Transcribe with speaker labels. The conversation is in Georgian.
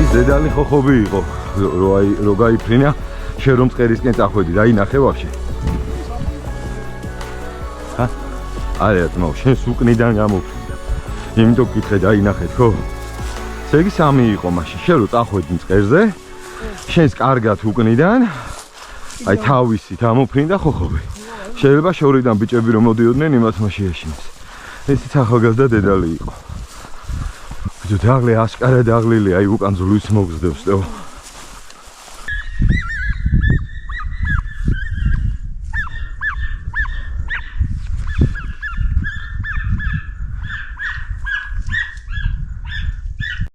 Speaker 1: დედალი ხოხობი იყო, რო გაიფრინა, შენ რომ წყერისკენ წახვედი, დაინახე ვაფშე. ჰა? არა, ძმაო, შენ სუკნიდან გამოფრინდა. იმიტომ გითხე დაინახეთ, ხო? ესე იგი 3 იყო მაშინ, შენ რო წახვედი მწყერზე, შენს კარგად უკნიდან, აი თავისით ამოფრინდა ხოხობი. შეიძლება შორიდან ბიჭები რომ მოდიოდნენ, იმათმა შეეშინეს. ესეც ახალგაზრდა დედალი იყო. დაღლე აშკარა დაღლილი, აი უკან ზღვის მოგზდევს, თო.